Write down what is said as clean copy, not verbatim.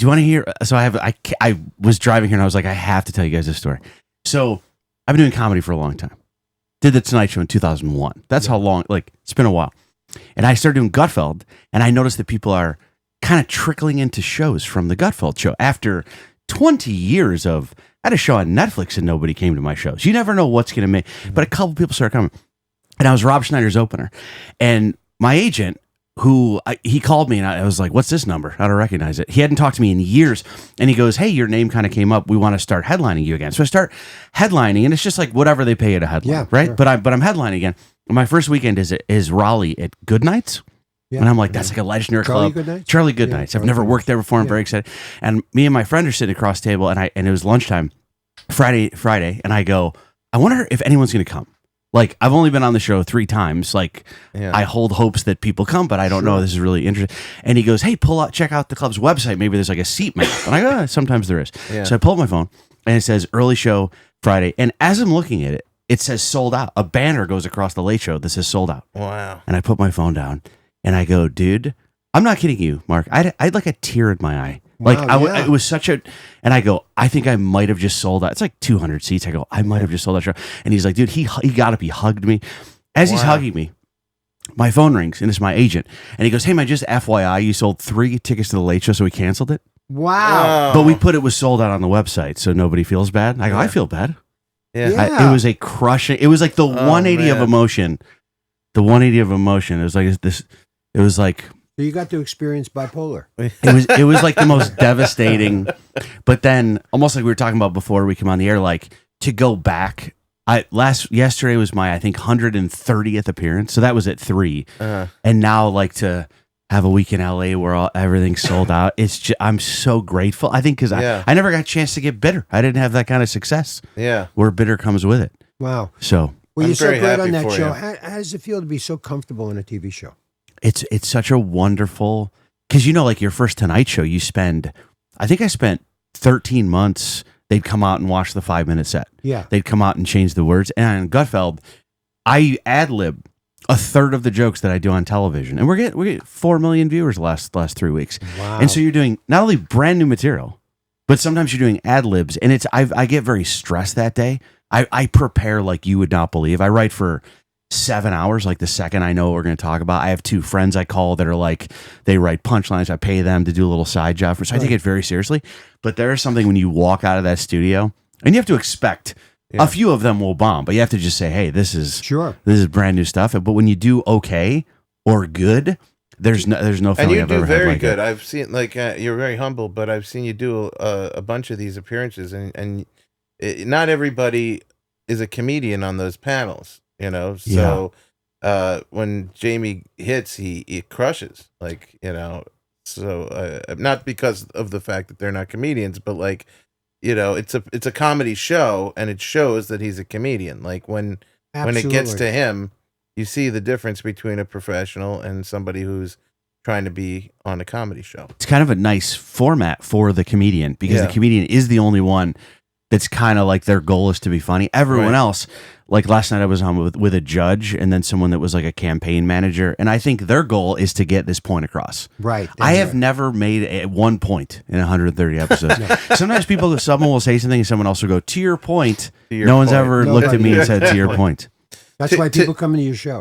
Do you want to hear? So I was driving here and I was like, I have to tell you guys this story. So I've been doing comedy for a long time. Did the Tonight Show in 2001. That's how long, like, it's been a while. And I started doing Gutfeld, and I noticed that people are kind of trickling into shows from the Gutfeld show. After 20 years of, I had a show on Netflix and nobody came to my shows. You never know what's going to make, but a couple people started coming. And I was Rob Schneider's opener. And my agent, he called me and I was like, what's this number? I don't recognize it. He hadn't talked to me in years. And he goes, hey, your name kind of came up. We want to start headlining you again. So I start headlining, and it's just like whatever they pay you to headline, right? Sure. But I'm headlining again. My first weekend is Raleigh at Goodnights. Yeah. And I'm like, that's like a legendary club. Charlie Goodnights. I've never worked there before. I'm very excited. And me and my friend are sitting across the table, and it was lunchtime, Friday, and I go, I wonder if anyone's going to come. Like, I've only been on the show 3 times. Like, I hold hopes that people come, but I don't know. This is really interesting. And he goes, hey, check out the club's website. Maybe there's like a seat map. And I go, sometimes there is. Yeah. So I pull up my phone, and it says early show Friday. And as I'm looking at it, it says sold out. A banner goes across the late show that says sold out. Wow. And I put my phone down, and I go, dude, I'm not kidding you, Mark. I had like a tear in my eye. Like, it was such a, and I go, I think I might have just sold out. It's like 200 seats. I go, I might have just sold that show. And he's like, dude, he got up, he hugged me. As he's hugging me, my phone rings, and it's my agent. And he goes, hey, man, just FYI, you sold 3 tickets to the late show, so we canceled it. Wow. But we put it was sold out on the website, so nobody feels bad. I go, I feel bad. Yeah. It was a crushing, it was like the 180 of emotion. The 180 of emotion. It was like this, it was like, so you got to experience bipolar. It was like the most devastating, but then almost like we were talking about before we come on the air, like to go back. Yesterday was my, I think, 130th appearance. So that was at 3. And now like to have a week in LA where everything's sold out. It's just, I'm so grateful. I think because I never got a chance to get bitter. I didn't have that kind of success. Yeah. Where bitter comes with it. Wow. So. Well, you're so great on that show. How does it feel to be so comfortable in a TV show? It's such a wonderful, because like your first Tonight Show, I think I spent 13 months. They'd come out and watch the 5-minute set. Yeah. They'd come out and change the words. And on Gutfeld, I ad-lib a third of the jokes that I do on television. And we're getting 4 million viewers last 3 weeks. Wow. And so you're doing not only brand new material, but sometimes you're doing ad-libs. And I get very stressed that day. I prepare like you would not believe. I write for 7 hours, like the second I know what we're going to talk about. I have 2 friends I call that are like, they write punchlines. I pay them to do a little side job for, so I take it very seriously. But there is something when you walk out of that studio, and you have to expect a few of them will bomb, but you have to just say, hey, this is brand new stuff. But when you do okay or good, there's no feeling and you I've do ever very had like good. it. I've seen you're very humble, but I've seen you do a bunch of these appearances, and not everybody is a comedian on those panels. So when Jamie hits, he crushes, so not because of the fact that they're not comedians, but like, it's a comedy show, and it shows that he's a comedian. Like when it gets to him, you see the difference between a professional and somebody who's trying to be on a comedy show. It's kind of a nice format for the comedian, because the comedian is the only one that's kind of like their goal is to be funny. Everyone else, like last night I was on with a judge and then someone that was like a campaign manager. And I think their goal is to get this point across. Right. I have never made 1 point in 130 episodes. Sometimes someone will say something and someone else will go, to your point. No one's ever looked at me and said, to your point. That's why people come into your show.